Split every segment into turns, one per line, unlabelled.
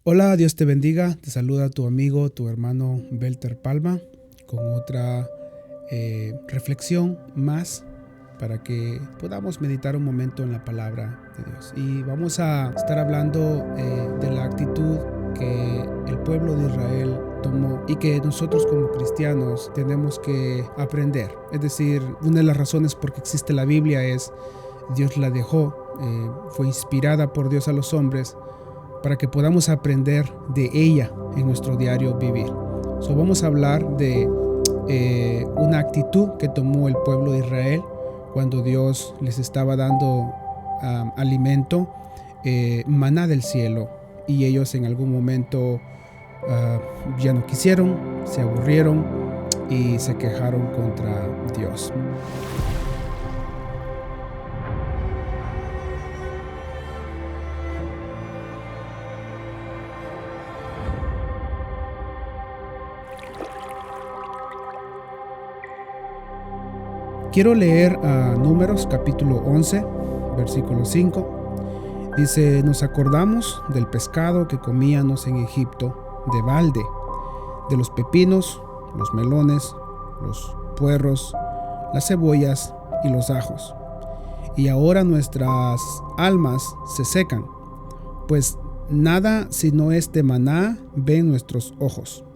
Hola, Dios te bendiga. Te saluda tu amigo, tu hermano Belter Palma, con otra reflexión más para que podamos meditar un momento en la palabra de Dios. Y vamos a estar hablando de la actitud que el pueblo de Israel tomó y que nosotros como cristianos tenemos que aprender. Es decir, una de las razones por qué existe la Biblia es Dios la dejó, fue inspirada por Dios a los hombres para que podamos aprender de ella en nuestro diario vivir. Vamos a hablar de una actitud que tomó el pueblo de Israel cuando Dios les estaba dando alimento, maná del cielo, y ellos en algún momento ya no quisieron, se aburrieron y se quejaron contra Dios. Quiero leer Números capítulo 11, versículo 5. Dice: nos acordamos del pescado que comíamos en Egipto de balde, de los pepinos, los melones, los puerros, las cebollas y los ajos. Y ahora nuestras almas se secan, pues nada sino este maná ven nuestros ojos.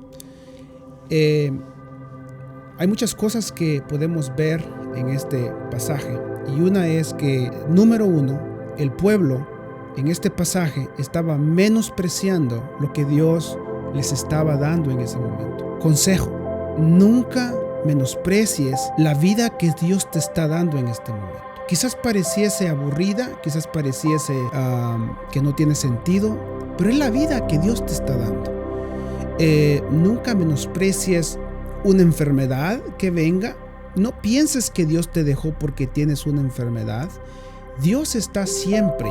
Hay muchas cosas que podemos ver en este pasaje, y una es que, número uno, el pueblo en este pasaje estaba menospreciando lo que Dios les estaba dando en ese momento. Consejo: nunca menosprecies la vida que Dios te está dando en este momento. Quizás pareciese aburrida, quizás pareciese que no tiene sentido, pero es la vida que Dios te está dando. Nunca menosprecies una enfermedad que venga. No pienses que Dios te dejó porque tienes una enfermedad. Dios está siempre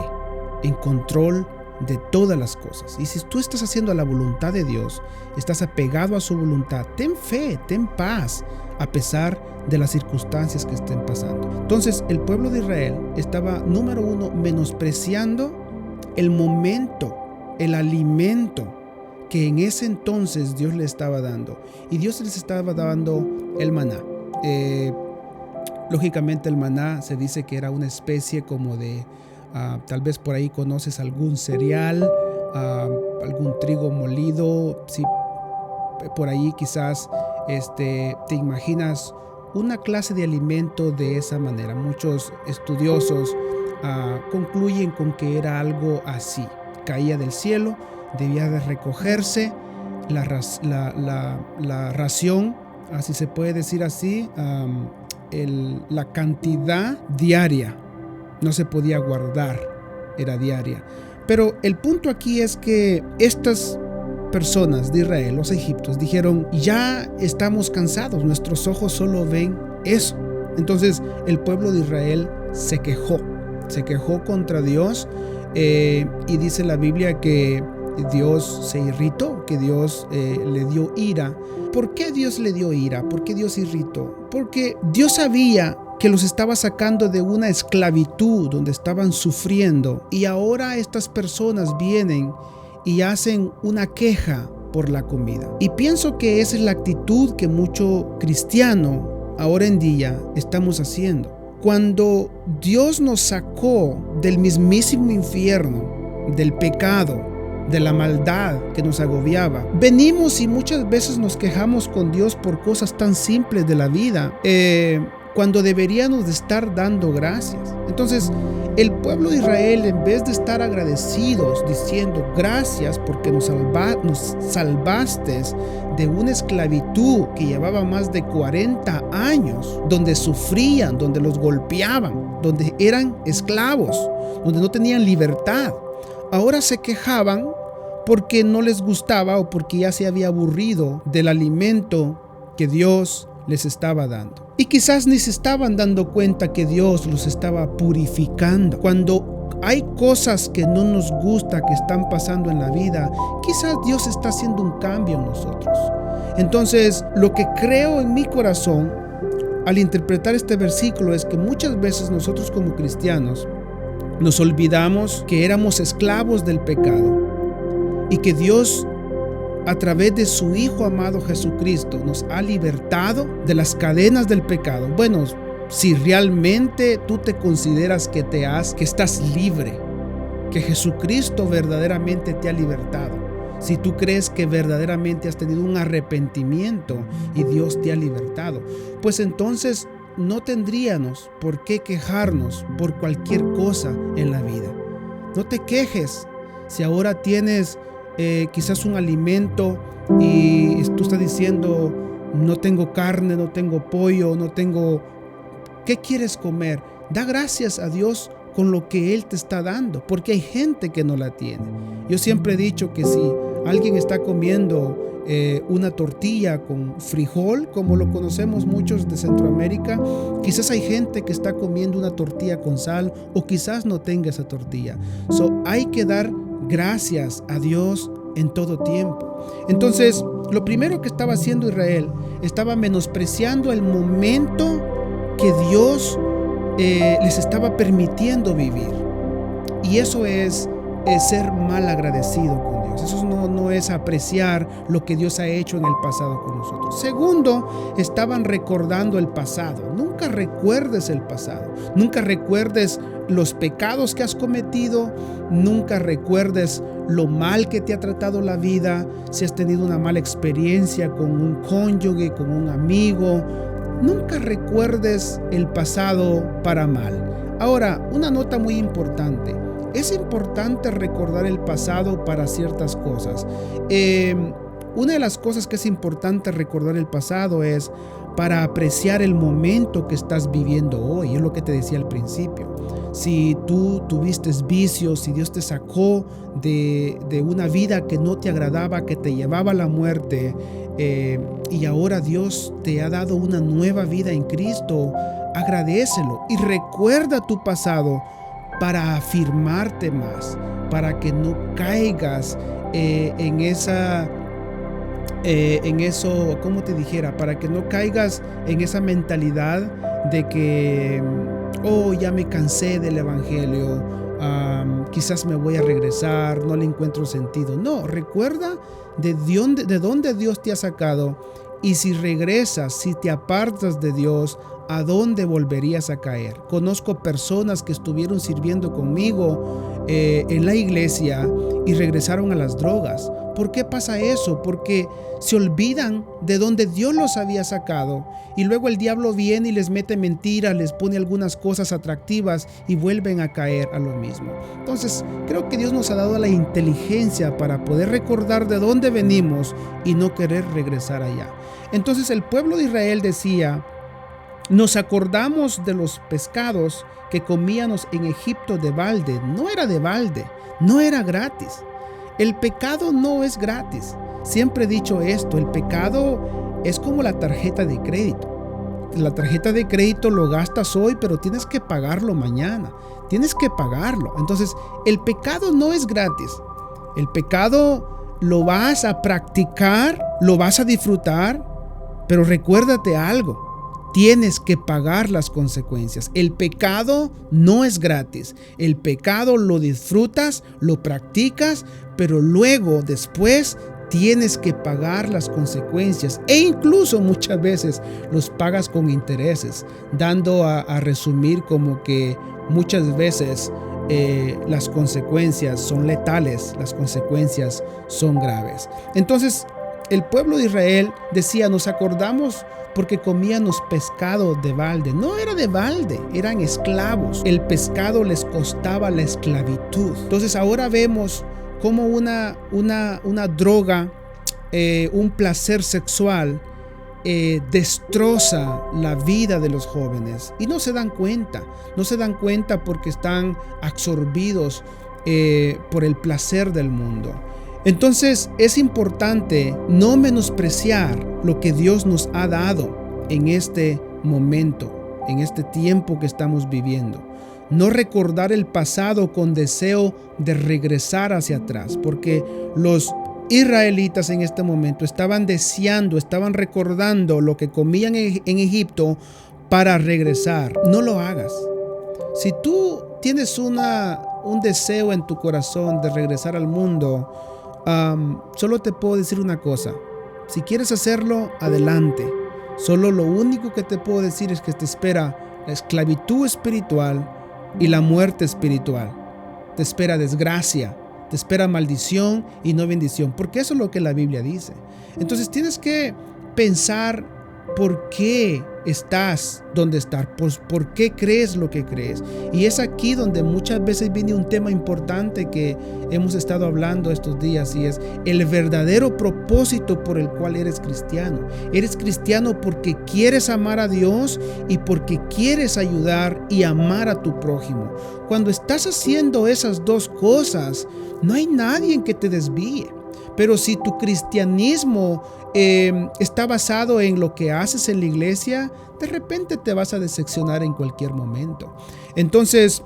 en control de todas las cosas. Y si tú estás haciendo la voluntad de Dios, estás apegado a su voluntad, ten fe, ten paz, a pesar de las circunstancias que estén pasando. Entonces, el pueblo de Israel estaba, número uno, menospreciando el momento, el alimento que en ese entonces Dios les estaba dando. Y Dios les estaba dando el maná. Lógicamente el maná se dice que era una especie como de, tal vez por ahí conoces algún cereal, algún trigo molido. Si por ahí quizás te imaginas una clase de alimento de esa manera. Muchos estudiosos concluyen con que era algo así. Caía del cielo, debía de recogerse la ración, así se puede decir así, la cantidad diaria, no se podía guardar, era diaria. Pero el punto aquí es que estas personas de Israel, los egipcios, dijeron: ya estamos cansados, nuestros ojos solo ven eso. Entonces el pueblo de Israel se quejó contra Dios, y dice la Biblia que Dios se irritó, que Dios le dio ira. ¿Por qué Dios le dio ira? ¿Por qué Dios irritó? Porque Dios sabía que los estaba sacando de una esclavitud donde estaban sufriendo, y ahora estas personas vienen y hacen una queja por la comida. Y pienso que esa es la actitud que mucho cristiano ahora en día estamos haciendo. Cuando Dios nos sacó del mismísimo infierno, del pecado, de la maldad que nos agobiaba, venimos y muchas veces nos quejamos con Dios por cosas tan simples de la vida, cuando deberíamos de estar dando gracias. Entonces, el pueblo de Israel, en vez de estar agradecidos diciendo: gracias porque nos salvaste de una esclavitud que llevaba más de 40 años, donde sufrían, donde los golpeaban, donde eran esclavos, donde no tenían libertad, ahora se quejaban porque no les gustaba o porque ya se había aburrido del alimento que Dios les estaba dando. Y quizás ni se estaban dando cuenta que Dios los estaba purificando. Cuando hay cosas que no nos gusta que están pasando en la vida, quizás Dios está haciendo un cambio en nosotros. Entonces, lo que creo en mi corazón al interpretar este versículo es que muchas veces nosotros como cristianos nos olvidamos que éramos esclavos del pecado y que Dios, a través de su Hijo amado Jesucristo, nos ha libertado de las cadenas del pecado. Bueno, si realmente tú te consideras que estás libre, que Jesucristo verdaderamente te ha libertado, si tú crees que verdaderamente has tenido un arrepentimiento y Dios te ha libertado, pues entonces no tendríamos por qué quejarnos por cualquier cosa en la vida. No te quejes si ahora tienes quizás un alimento y tú estás diciendo: no tengo carne, no tengo pollo, no tengo... ¿Qué quieres comer? Da gracias a Dios con lo que Él te está dando, porque hay gente que no la tiene. Yo siempre he dicho que si alguien está comiendo una tortilla con frijol, como lo conocemos muchos de Centroamérica, quizás hay gente que está comiendo una tortilla con sal, o quizás no tenga esa tortilla. Hay que dar gracias a Dios en todo tiempo. Entonces, lo primero que estaba haciendo Israel, estaba menospreciando el momento que Dios les estaba permitiendo vivir. Y eso es ser mal agradecido con Dios. Eso no es apreciar lo que Dios ha hecho en el pasado con nosotros. Segundo, estaban recordando el pasado. Nunca recuerdes el pasado. Nunca recuerdes los pecados que has cometido. Nunca recuerdes lo mal que te ha tratado la vida. Si has tenido una mala experiencia con un cónyuge, con un amigo, nunca recuerdes el pasado para mal. Ahora, una nota muy importante. Es importante recordar el pasado para ciertas cosas. Una de las cosas que es importante recordar el pasado es para apreciar el momento que estás viviendo hoy. Es lo que te decía al principio. Si tú tuviste vicios, si Dios te sacó de una vida que no te agradaba, que te llevaba a la muerte, y ahora Dios te ha dado una nueva vida en Cristo, agradécelo y recuerda tu pasado para afirmarte más, para que no caigas en eso, ¿cómo te dijera? Para que no caigas en esa mentalidad de que, ya me cansé del evangelio, quizás me voy a regresar, no le encuentro sentido. No, recuerda de dónde Dios te ha sacado, y si regresas, si te apartas de Dios, ¿a dónde volverías a caer? Conozco personas que estuvieron sirviendo conmigo en la iglesia y regresaron a las drogas. ¿Por qué pasa eso? Porque se olvidan de donde Dios los había sacado, y luego el diablo viene y les mete mentiras, les pone algunas cosas atractivas y vuelven a caer a lo mismo. Entonces, creo que Dios nos ha dado la inteligencia para poder recordar de dónde venimos y no querer regresar allá. Entonces, el pueblo de Israel decía: nos acordamos de los pescados que comíamos en Egipto de balde. No era de balde, no era gratis. El pecado no es gratis. Siempre he dicho esto: el pecado es como la tarjeta de crédito. La tarjeta de crédito lo gastas hoy, pero tienes que pagarlo mañana. Tienes que pagarlo. Entonces, el pecado no es gratis. El pecado lo vas a practicar, lo vas a disfrutar, pero recuérdate algo: tienes que pagar las consecuencias. El pecado no es gratis. El pecado lo disfrutas, lo practicas, pero luego, después, tienes que pagar las consecuencias, e incluso muchas veces los pagas con intereses, dando a resumir como que muchas veces las consecuencias son letales, las consecuencias son graves. Entonces, el pueblo de Israel decía: nos acordamos porque comíamos pescado de balde. No era de balde, eran esclavos. El pescado les costaba la esclavitud. Entonces ahora vemos cómo una droga, un placer sexual, destroza la vida de los jóvenes, y no se dan cuenta porque están absorbidos por el placer del mundo. Entonces es importante no menospreciar lo que Dios nos ha dado en este momento, en este tiempo que estamos viviendo. No recordar el pasado con deseo de regresar hacia atrás, porque los israelitas en este momento estaban deseando, estaban recordando lo que comían en Egipto para regresar. No lo hagas. Si tú tienes un deseo en tu corazón de regresar al mundo, Solo te puedo decir una cosa. Si quieres hacerlo, adelante. Solo lo único que te puedo decir es que te espera la esclavitud espiritual y la muerte espiritual. Te espera desgracia, te espera maldición y no bendición, porque eso es lo que la Biblia dice. Entonces tienes que pensar por qué estás donde estás, por qué crees lo que crees. Y es aquí donde muchas veces viene un tema importante que hemos estado hablando estos días, y es el verdadero propósito por el cual eres cristiano. Eres cristiano porque quieres amar a Dios y porque quieres ayudar y amar a tu prójimo. Cuando estás haciendo esas dos cosas, no hay nadie que te desvíe. Pero si tu cristianismo está basado en lo que haces en la iglesia, de repente te vas a decepcionar en cualquier momento. Entonces,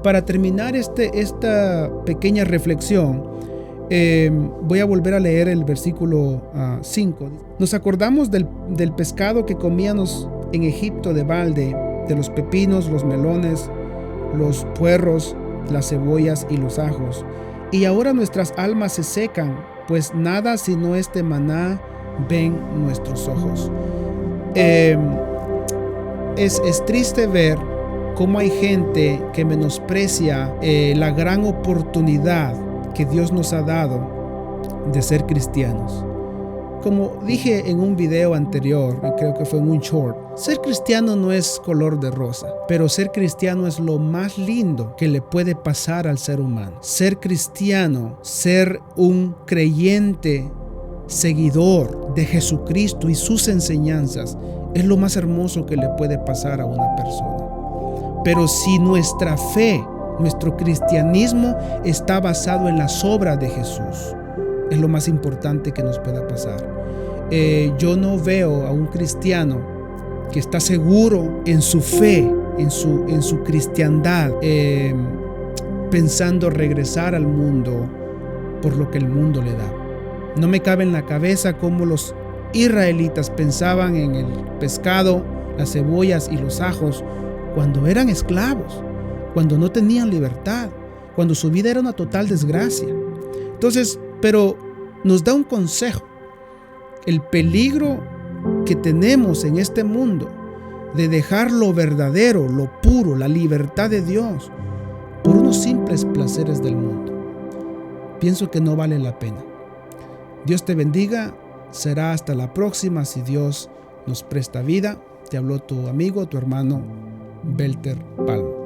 para terminar esta pequeña reflexión, voy a volver a leer el versículo 5. Nos acordamos del pescado que comíamos en Egipto de balde, de los pepinos, los melones, los puerros, las cebollas y los ajos. Y ahora nuestras almas se secan, pues nada sino este maná ven nuestros ojos. Es triste ver cómo hay gente que menosprecia la gran oportunidad que Dios nos ha dado de ser cristianos. Como dije en un video anterior, creo que fue en un short, ser cristiano no es color de rosa, pero ser cristiano es lo más lindo que le puede pasar al ser humano. Ser cristiano, ser un creyente, seguidor de Jesucristo y sus enseñanzas, es lo más hermoso que le puede pasar a una persona. Pero si nuestra fe, nuestro cristianismo está basado en las obras de Jesús, es lo más importante que nos pueda pasar. Yo no veo a un cristiano que está seguro en su fe, en su cristiandad, pensando regresar al mundo por lo que el mundo le da. No me cabe en la cabeza cómo los israelitas pensaban en el pescado, las cebollas y los ajos cuando eran esclavos, cuando no tenían libertad, cuando su vida era una total desgracia. Entonces, pero nos da un consejo. El peligro que tenemos en este mundo de dejar lo verdadero, lo puro, la libertad de Dios por unos simples placeres del mundo. Pienso que no vale la pena. Dios te bendiga. Será hasta la próxima si Dios nos presta vida. Te habló tu amigo, tu hermano Belter Palma.